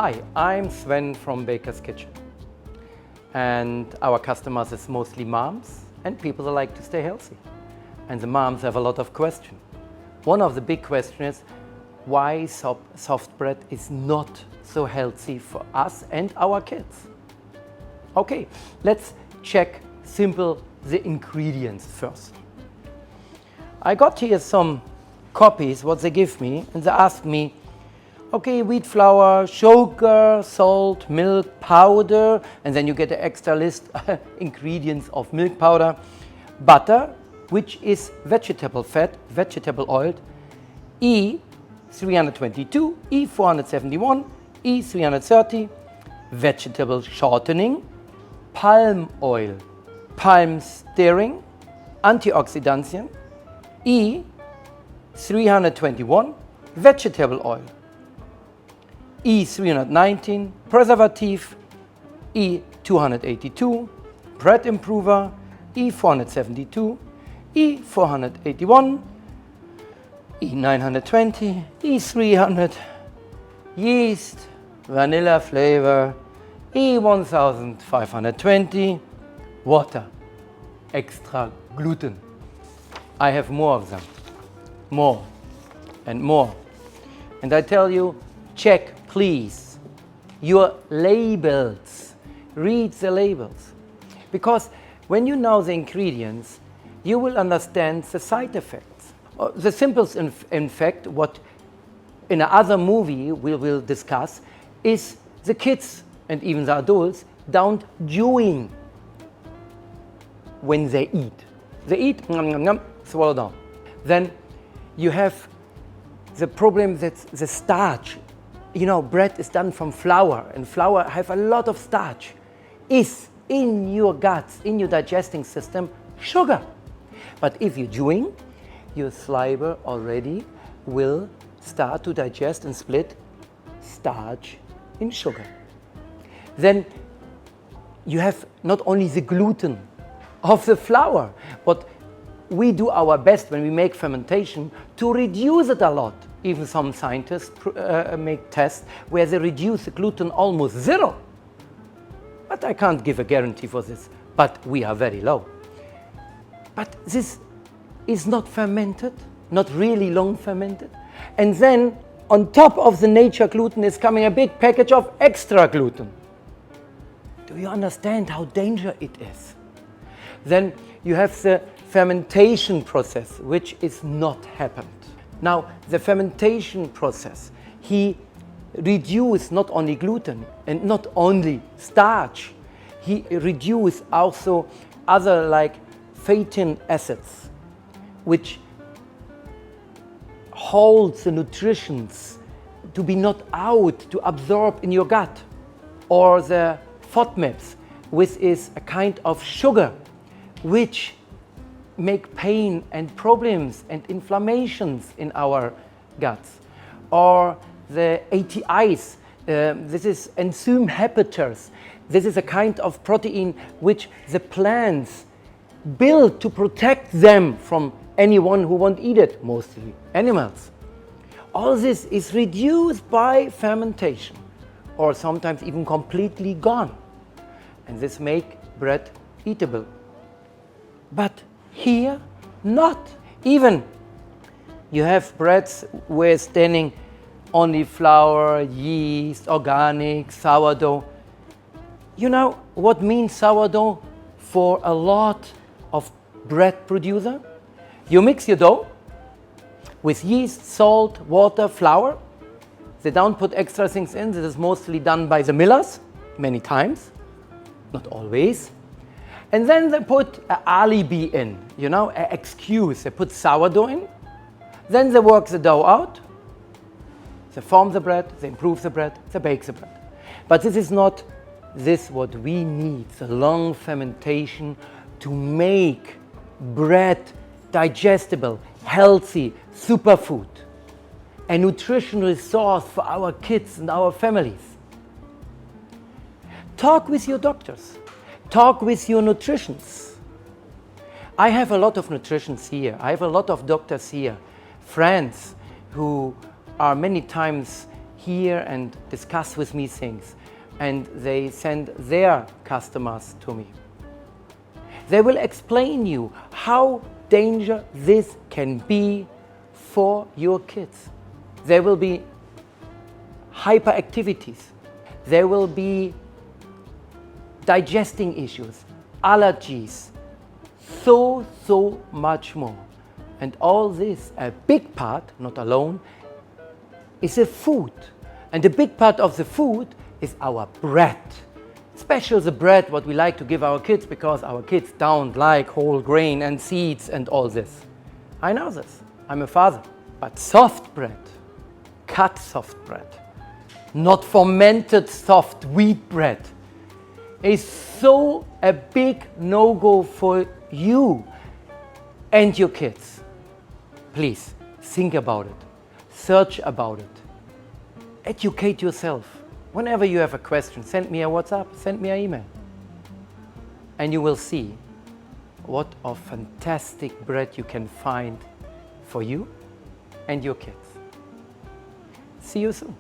Hi, I'm Sven from Baker's Kitchen, and our customers is mostly moms and people that like to stay healthy. And the moms have a lot of questions. One of the big questions is why soft bread is not so healthy for us and our kids. Okay, let's check simple the ingredients first. I got here some copies what they give me, and they ask me, okay, wheat flour, sugar, salt, milk powder, and then you get the extra list ingredients of milk powder, butter, which is vegetable fat, vegetable oil, E322, E471, E330, vegetable shortening, palm oil, palm stearing, antioxidantien, E321, vegetable oil, E319, preservative, E282, bread improver, E472, E481, E920, E300, yeast, vanilla flavor, E1520, water, extra gluten. I have more of them, more and more. And I tell you, check please your labels, read the labels. Because when you know the ingredients, you will understand the side effects. The simplest in fact, what in another movie we will discuss, is the kids and even the adults don't chewing when they eat. They eat, nom, nom, nom, swallow down. Then you have the problem that the starch, you know, bread is done from flour, and flour have a lot of starch, is in your guts, in your digesting system, sugar. But if you're chewing, your saliva already will start to digest and split starch in sugar. Then you have not only the gluten of the flour, but we do our best when we make fermentation to reduce it a lot. Even some scientists make tests where they reduce the gluten almost zero. But I can't give a guarantee for this, but we are very low. But this is not fermented, not really long fermented. And then on top of the nature gluten is coming a big package of extra gluten. Do you understand how dangerous it is? Then you have the fermentation process, which is not happened. Now, the fermentation process, he reduces not only gluten and not only starch, he reduces also other like fatty acids, which holds the nutritions to be not out, to absorb in your gut, or the FODMAPs, which is a kind of sugar, which make pain and problems and inflammations in our guts, or the ATIs. This is enzyme inhibitors. This is a kind of protein which the plants build to protect them from anyone who won't eat it, mostly animals. All this is reduced by fermentation, or sometimes even completely gone, and this make bread eatable. But here, not. Even you have breads where standing only flour, yeast, organic, sourdough. You know what means sourdough for a lot of bread producer? You mix your dough with yeast, salt, water, flour. They don't put extra things in. This is mostly done by the millers, many times, not always. And then they put an alibi in, you know, an excuse. They put sourdough in, then they work the dough out, they form the bread, they improve the bread, they bake the bread. But this is not this what we need, the long fermentation to make bread digestible, healthy, superfood, a nutritional source for our kids and our families. Talk with your doctors. Talk with your nutritionists. I have a lot of nutritionists here. I have a lot of doctors here, friends who are many times hear and discuss with me things, and they send their customers to me. They will explain you how dangerous this can be for your kids. There will be hyperactivities. There will be digesting issues, allergies, so much more. And all this, a big part, not alone, is the food. And a big part of the food is our bread. Especially the bread what we like to give our kids, because our kids don't like whole grain and seeds and all this. I know this. I'm a father. But soft bread, cut soft bread, not fermented soft wheat bread, is so a big no-go for you and your kids. Please think about it, search about it, educate yourself. Whenever you have a question, send me a WhatsApp, send me an email, and you will see what a fantastic bread you can find for you and your kids. See you soon.